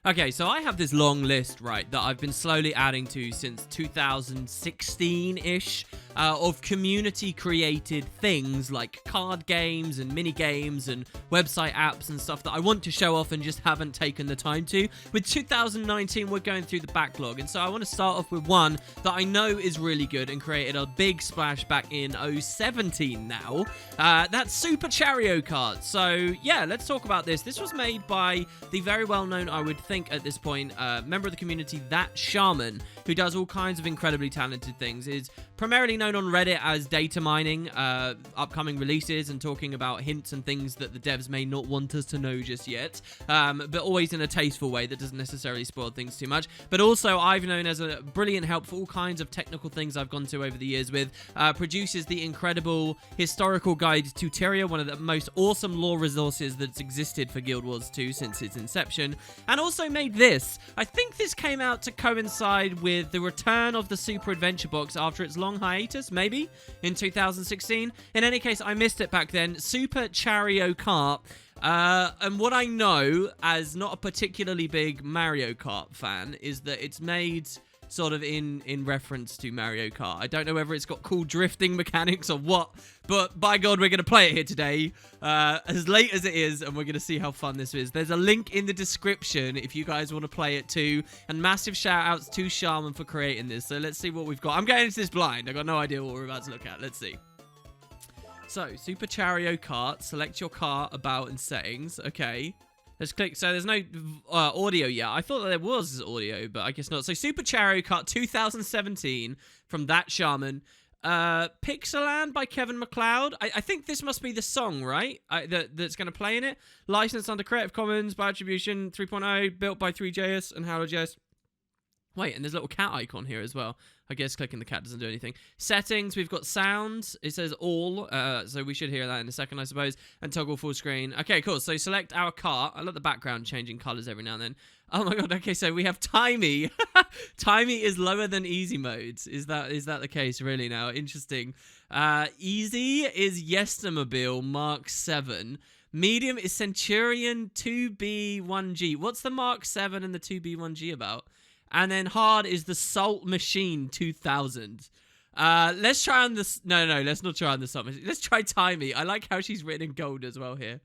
Okay, so I have this long list, right, that I've been slowly adding to since 2016-ish of community-created things like card games and mini games and website apps and stuff that I want to show off and just haven't taken the time to. With 2019, we're going through the backlog, and so I want to start off with one that I know is really good and created a big splash back in 2017 now. That's Super Charrio Kart. So, yeah, let's talk about this. This was made by the very well-known, I would think at this point, member of the community, That Shaman, who does all kinds of incredibly talented things, is primarily known on Reddit as data mining upcoming releases and talking about hints and things that the devs may not want us to know just yet, but always in a tasteful way that doesn't necessarily spoil things too much. But also, I've known as a brilliant help for all kinds of technical things I've gone to over the years with, produces the incredible historical guide to Tyria, one of the most awesome lore resources that's existed for Guild Wars 2 since its inception, and also made this. I think this came out to coincide with the return of the Super Adventure Box after its long hiatus, maybe, in 2016. In any case, I missed it back then. Super Charrio Kart. And what I know, as not a particularly big Mario Kart fan, is that it's made sort of in reference to Mario Kart. I don't know whether it's got cool drifting mechanics or what, but by God, we're going to play it here today, as late as it is, and we're going to see how fun this is. There's a link in the description if you guys want to play it too, and massive shout outs to Shaman for creating this. So let's see what we've got. I'm going into this blind. I've got no idea what we're about to look at. Let's see. So, Super Charrio Kart, select your car, about, and settings. Okay. Let's click. So there's no audio yet. I thought that there was audio, but I guess not. So Super Charrio Kart 2017 from That Shaman. Pixeland by Kevin MacLeod. I think this must be the song, right? That's going to play in it. Licensed under Creative Commons by Attribution 3.0. Built by 3JS and HowlerJS. Wait, and there's a little cat icon here as well. I guess clicking the cat doesn't do anything. Settings, we've got sound. It says all, so we should hear that in a second, I suppose. And toggle full screen. Okay, cool. So select our car. I love the background changing colors every now and then. Oh my God. Okay, so we have Timey. Timey is lower than easy modes. Is that the case really now? Interesting. Easy is Yestermobile Mark 7. Medium is Centurion 2B1G. What's the Mark 7 and the 2B1G about? And then hard is the Salt Machine 2000. Let's try on this. No, let's not try on the Salt Machine. Let's try Timey. I like how she's written in gold as well here.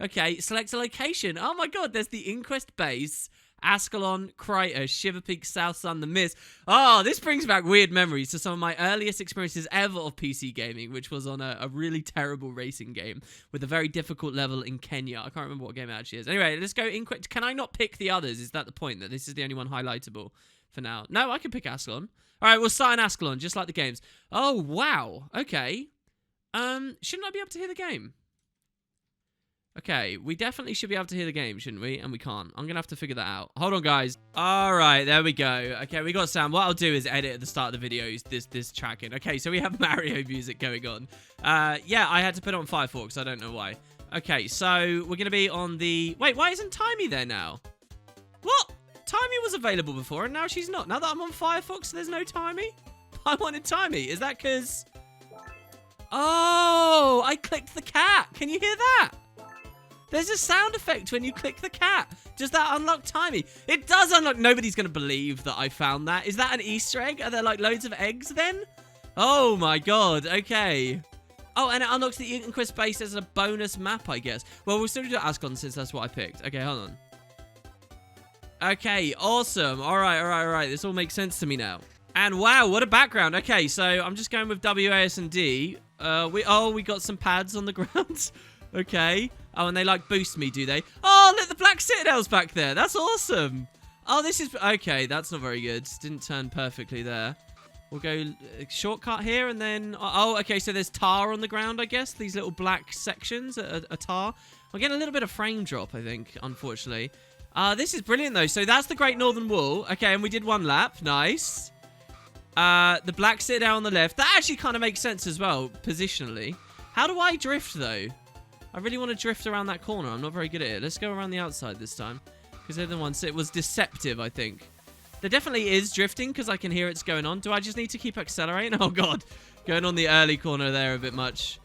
Okay, select a location. Oh my God, there's the Inquest Base, Ascalon, Kryta, Shiverpeaks, Southsun, the Mist. Oh, this brings back weird memories to some of my earliest experiences ever of PC gaming, which was on a really terrible racing game with a very difficult level in Kenya. I can't remember what game it actually is. Anyway, let's go Inquest. Can I not pick the others? Is that the point, that this is the only one highlightable for now? No, I can pick Ascalon. All right, we'll start in Ascalon, just like the games. Oh, wow. Okay. Shouldn't I be able to hear the game? Okay, we definitely should be able to hear the game, shouldn't we? And we can't. I'm going to have to figure that out. Hold on, guys. All right, there we go. Okay, we got sound. What I'll do is edit at the start of the videos this track in. Okay, so we have Mario music going on. Yeah, I had to put it on Firefox. I don't know why. Okay, so we're going to be on the... Wait, why isn't Timey there now? What? Timey was available before, and now she's not. Now that I'm on Firefox, there's no Timey? I wanted Timey. Is that because... Oh, I clicked the cat. Can you hear that? There's a sound effect when you click the cat. Does that unlock Timey? It does unlock. Nobody's going to believe that I found that. Is that an Easter egg? Are there like loads of eggs then? Oh my God. Okay. Oh, and it unlocks the Inquest Base as a bonus map, I guess. Well, we'll still do Ascalon since that's what I picked. Okay, hold on. Okay, awesome. All right. This all makes sense to me now. And wow, what a background. Okay, so I'm just going with WAS and D. We got some pads on the ground. Okay. Oh, and they like boost me, do they? Oh, look, the Black Citadel's back there. That's awesome. Oh, this is... Okay, that's not very good. Didn't turn perfectly there. We'll go shortcut here and then... Oh, okay, so there's tar on the ground, I guess. These little black sections are tar. I'm getting a little bit of frame drop, I think, unfortunately. This is brilliant, though. So that's the Great Northern Wall. Okay, and we did one lap. Nice. The Black Citadel on the left. That actually kind of makes sense as well, positionally. How do I drift, though? I really want to drift around that corner. I'm not very good at it. Let's go around the outside this time. Because they're the ones... It was deceptive, I think. There definitely is drifting because I can hear it's going on. Do I just need to keep accelerating? Oh, God. Going on the early corner there a bit much.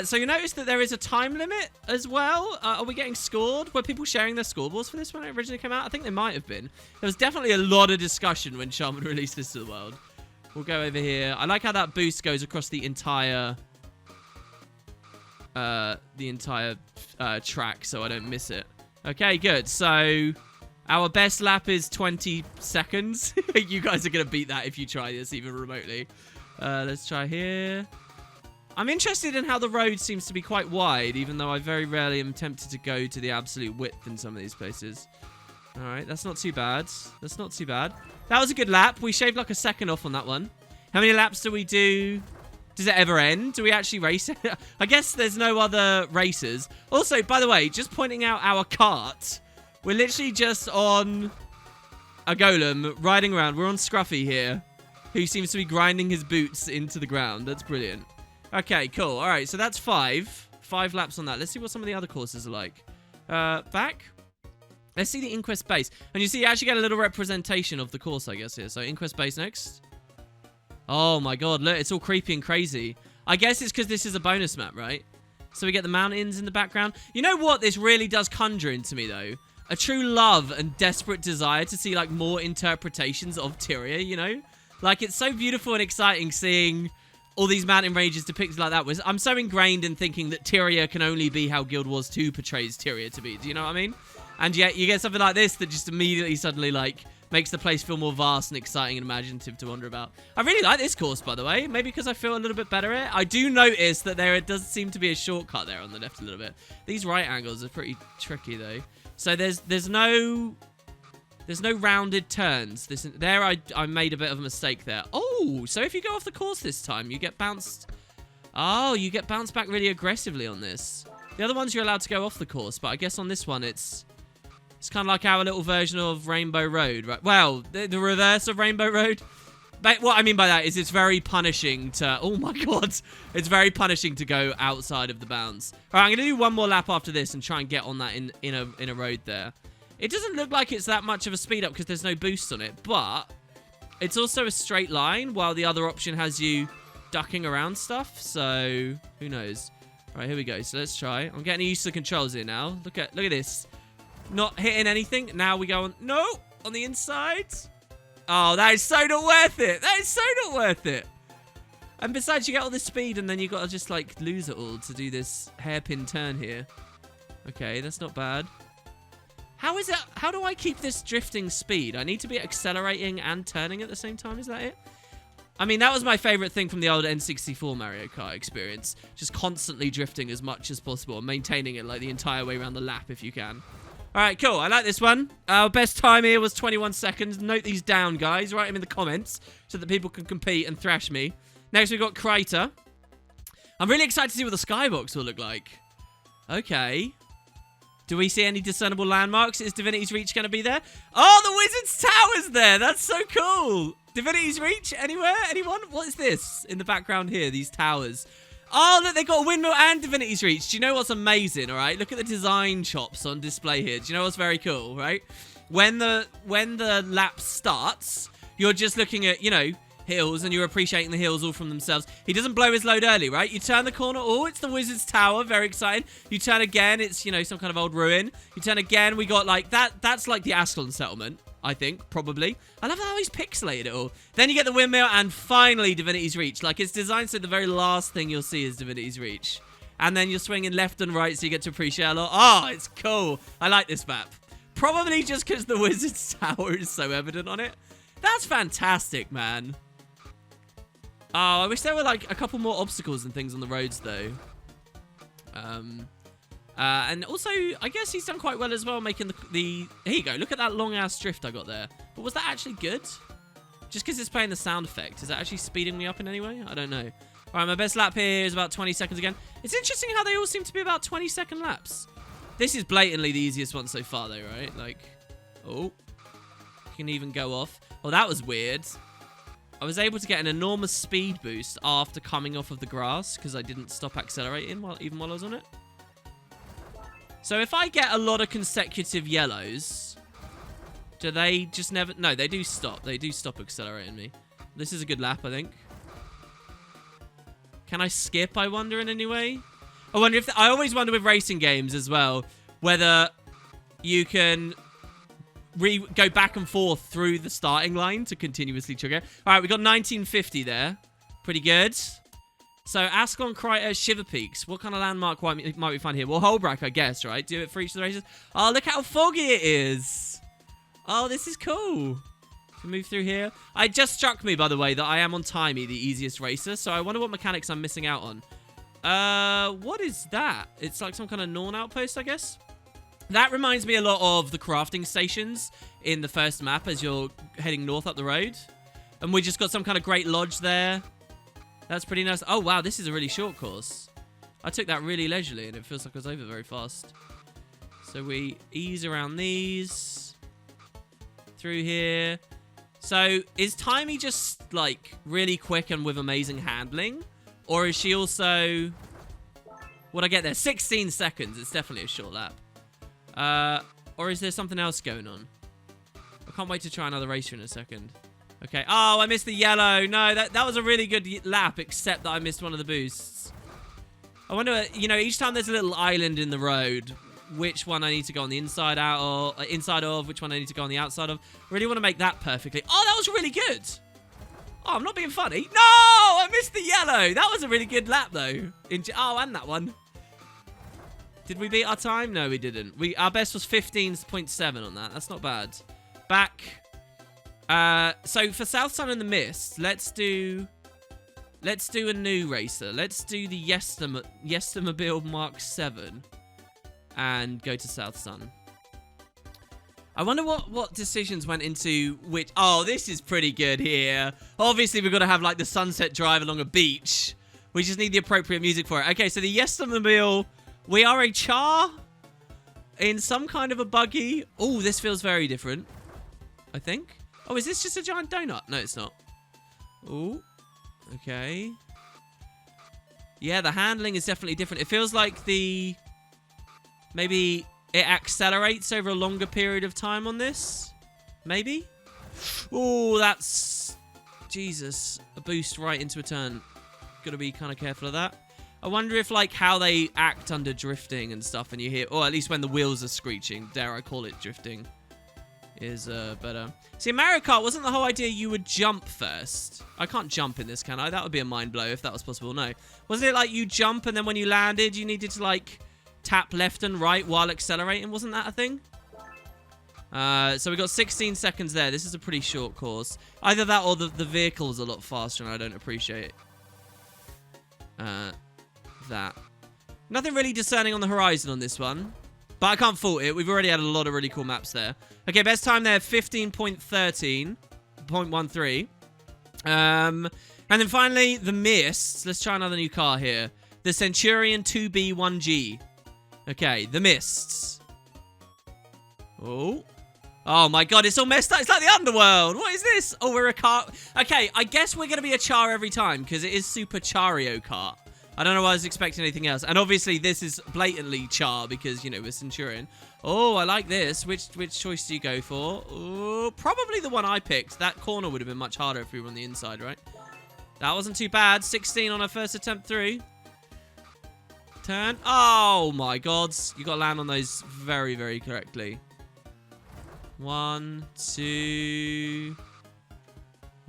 So you notice that there is a time limit as well. Are we getting scored? Were people sharing their scoreboards for this when it originally came out? I think they might have been. There was definitely a lot of discussion when Shaman released this to the world. We'll go over here. I like how that boost goes across the entire track, so I don't miss it. Okay, good. So our best lap is 20 seconds. You guys are going to beat that if you try this even remotely. Let's try here. I'm interested in how the road seems to be quite wide, even though I very rarely am tempted to go to the absolute width in some of these places. All right, that's not too bad. That's not too bad. That was a good lap. We shaved like a second off on that one. How many laps do we do? Does it ever end? Do we actually race it? I guess there's no other races. Also, by the way, just pointing out our cart. We're literally just on a golem riding around. We're on Scruffy here, who seems to be grinding his boots into the ground. That's brilliant. Okay, cool. All right, so that's 5 laps on that. Let's see what some of the other courses are like. Back. Let's see the Inquest base. And you see, you actually get a little representation of the course, I guess, here. So Inquest base next. Oh my god, look, it's all creepy and crazy. I guess it's because this is a bonus map, right? So we get the mountains in the background. You know what this really does conjure into me, though? A true love and desperate desire to see, like, more interpretations of Tyria, you know? Like, it's so beautiful and exciting seeing all these mountain ranges depicted like that. I'm so ingrained in thinking that Tyria can only be how Guild Wars 2 portrays Tyria to be. Do you know what I mean? And yet you get something like this that just immediately suddenly, like, makes the place feel more vast and exciting and imaginative to wander about. I really like this course, by the way. Maybe because I feel a little bit better at it. I do notice that there does seem to be a shortcut there on the left a little bit. These right angles are pretty tricky, though. So there's no rounded turns. I made a bit of a mistake there. Oh, so if you go off the course this time, you get bounced. Oh, you get bounced back really aggressively on this. The other ones you're allowed to go off the course, but I guess on this one it's kind of like our little version of Rainbow Road, right? Well, the reverse of Rainbow Road. But what I mean by that is it's very punishing to... Oh my god. It's very punishing to go outside of the bounds. All right, I'm going to do one more lap after this and try and get on that in a road there. It doesn't look like it's that much of a speed up because there's no boost on it, but it's also a straight line while the other option has you ducking around stuff, so who knows. All right, here we go. So let's try. I'm getting used to the controls here now. Look at this. Not hitting anything. Now we go on. No, on the inside. Oh, that is so not worth it. That is so not worth it. And besides, you get all this speed and then you got to just like lose it all to do this hairpin turn here. Okay, that's not bad. How is it? How do I keep this drifting speed? I need to be accelerating and turning at the same time. Is that it? I mean, that was my favorite thing from the old N64 Mario Kart experience. Just constantly drifting as much as possible and maintaining it like the entire way around the lap if you can. All right, cool. I like this one. Our best time here was 21 seconds. Note these down, guys. Write them in the comments so that people can compete and thrash me. Next, we've got Kryta. I'm really excited to see what the skybox will look like. Okay. Do we see any discernible landmarks? Is Divinity's Reach going to be there? Oh, the Wizard's Tower's there. That's so cool. Divinity's Reach? Anywhere? Anyone? What is this in the background here? These towers. Oh, look, they got a windmill and Divinity's Reach. Do you know what's amazing, all right? Look at the design chops on display here. Do you know what's very cool, right? When the lap starts, you're just looking at, you know, hills, and you're appreciating the hills all from themselves. He doesn't blow his load early, right? You turn the corner. Oh, it's the Wizard's Tower. Very exciting. You turn again. It's, you know, some kind of old ruin. You turn again. We got, like, that's like the Ascalon settlement, I think, probably. I love how he's pixelated it all. Then you get the windmill, and finally Divinity's Reach. Like, it's designed so the very last thing you'll see is Divinity's Reach. And then you're swinging left and right, so you get to appreciate a lot. Oh, it's cool. I like this map. Probably just because the Wizard's Tower is so evident on it. That's fantastic, man. Oh, I wish there were, like, a couple more obstacles and things on the roads, though. And also, I guess he's done quite well as well, making the... Here you go. Look at that long-ass drift I got there. But was that actually good? Just because it's playing the sound effect. Is that actually speeding me up in any way? I don't know. All right, my best lap here is about 20 seconds again. It's interesting how they all seem to be about 20-second laps. This is blatantly the easiest one so far, though, right? Like, oh. You can even go off. Oh, that was weird. I was able to get an enormous speed boost after coming off of the grass because I didn't stop accelerating even while I was on it. So if I get a lot of consecutive yellows, do they just never... No, they do stop. They do stop accelerating me. This is a good lap, I think. Can I skip, I wonder, in any way? I wonder if... I always wonder with racing games as well, whether you can go back and forth through the starting line to continuously trigger. All right, we got 1950 there. Pretty good. So, Ascalon, Kryta, Shiverpeaks. What kind of landmark might we find here? Well, Holbrack, I guess, right? Do it for each of the races. Oh, look how foggy it is. Oh, this is cool. To move through here. It just struck me, by the way, that I am on Timey, the easiest racer. So, I wonder what mechanics I'm missing out on. What is that? It's like some kind of Norn outpost, I guess. That reminds me a lot of the crafting stations in the first map as you're heading north up the road. And we just got some kind of great lodge there. That's pretty nice. Oh, wow, this is a really short course. I took that really leisurely, and it feels like it was over very fast. So we ease around these. Through here. So, is Timey just, like, really quick and with amazing handling? Or is she also... What'd I get there? 16 seconds. It's definitely a short lap. Or is there something else going on? I can't wait to try another racer in a second. Okay. Oh, I missed the yellow. No, that was a really good lap, except that I missed one of the boosts. I wonder, you know, each time there's a little island in the road, which one I need to go on the inside of, which one I need to go on the outside of. I really want to make that perfectly. Oh, that was really good. Oh, I'm not being funny. No, I missed the yellow. That was a really good lap, though. Oh, and that one. Did we beat our time? No, we didn't. Our best was 15.7 on that. That's not bad. Back. So for Southsun and the Mist, let's do a new racer. Let's do the Yestermobile Mark 7 and go to Southsun. I wonder what decisions went into which... Oh, this is pretty good here. Obviously, we've got to have, like, the sunset drive along a beach. We just need the appropriate music for it. Okay, so the Yestermobile... We are a Char in some kind of a buggy. Oh, this feels very different, I think. Oh, is this just a giant donut? No, it's not. Oh, okay. Yeah, the handling is definitely different. It feels like maybe it accelerates over a longer period of time on this. Maybe? Oh, that's... Jesus. A boost right into a turn. Gotta be kind of careful of that. I wonder if, like, how they act under drifting and stuff, and you hear... Or at least when the wheels are screeching. Dare I call it drifting. Is better. See, Mario Kart, wasn't the whole idea you would jump first? I can't jump in this, can I? That would be a mind blow if that was possible. No. Wasn't it like you jump, and then when you landed, you needed to, like... tap left and right while accelerating. Wasn't that a thing? So we got 16 seconds there. This is a pretty short course. Either that or the vehicle's a lot faster and I don't appreciate that. Nothing really discerning on the horizon on this one. But I can't fault it. We've already had a lot of really cool maps there. Okay, best time there, 15.13.13. And then finally, the Mists. Let's try another new car here. The Centurion 2B1G. Okay, the Mists. Oh. Oh my god, it's all messed up. It's like the Underworld. What is this? Oh, we're a car. Okay, I guess we're going to be a Char every time because it is Super Charrio Kart. I don't know why I was expecting anything else. And obviously, this is blatantly Char because, you know, we're Centurion. Oh, I like this. Which choice do you go for? Oh, probably the one I picked. That corner would have been much harder if we were on the inside, right? That wasn't too bad. 16 on our first attempt through. Turn. Oh my god. You got to land on those very, very correctly. 1, 2.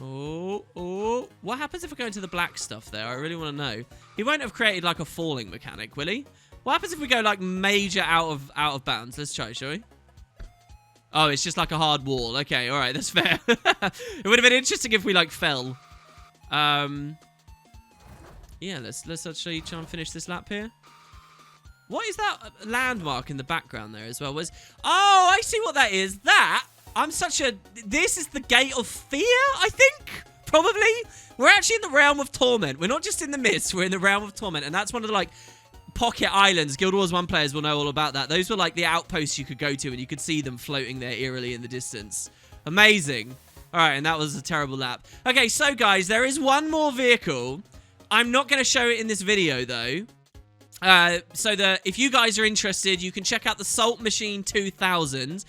Oh. What happens if I go into the black stuff there? I really want to know. He won't have created like a falling mechanic, will he? What happens if we go like major out of bounds? Let's try, shall we? Oh, it's just like a hard wall. Okay, all right, that's fair. It would have been interesting if we like fell. Yeah, let's actually try and finish this lap here. What is that landmark in the background there as well? Oh, I see what that is. This is the Gate of Fear, I think? Probably. We're actually in the Realm of Torment. We're not just in the Mist. We're in the Realm of Torment. And that's one of the, like, pocket islands. Guild Wars 1 players will know all about that. Those were, like, the outposts you could go to, and you could see them floating there eerily in the distance. Amazing. All right, and that was a terrible lap. Okay, so, guys, there is one more vehicle. I'm not going to show it in this video, though. So that if you guys are interested, you can check out the Salt Machine 2000.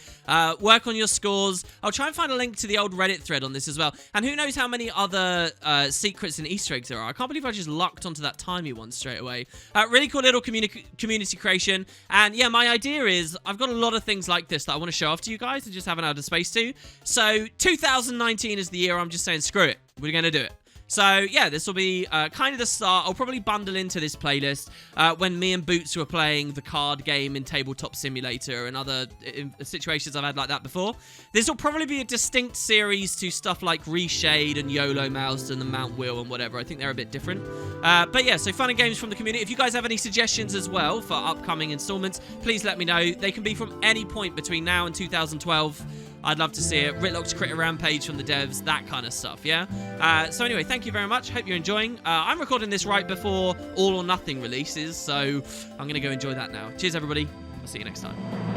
Work on your scores. I'll try and find a link to the old Reddit thread on this as well. And who knows how many other secrets and Easter eggs there are. I can't believe I just lucked onto that timey one straight away. Really cool little community creation. And yeah, my idea is I've got a lot of things like this that I want to show off to you guys and just haven't had the space to. So 2019 is the year I'm just saying, screw it. We're going to do it. So, yeah, this will be kind of the start. I'll probably bundle into this playlist when me and Boots were playing the card game in Tabletop Simulator and other situations I've had like that before. This will probably be a distinct series to stuff like Reshade and YOLO Mouse and the Mount Wheel and whatever. I think they're a bit different. But, yeah, so fun and games from the community. If you guys have any suggestions as well for upcoming installments, please let me know. They can be from any point between now and 2012. I'd love to see it. Ritlock's Kryta Rampage from the devs, that kind of stuff, yeah? So anyway, thank you very much. Hope you're enjoying. I'm recording this right before All or Nothing releases, so I'm going to go enjoy that now. Cheers, everybody. I'll see you next time.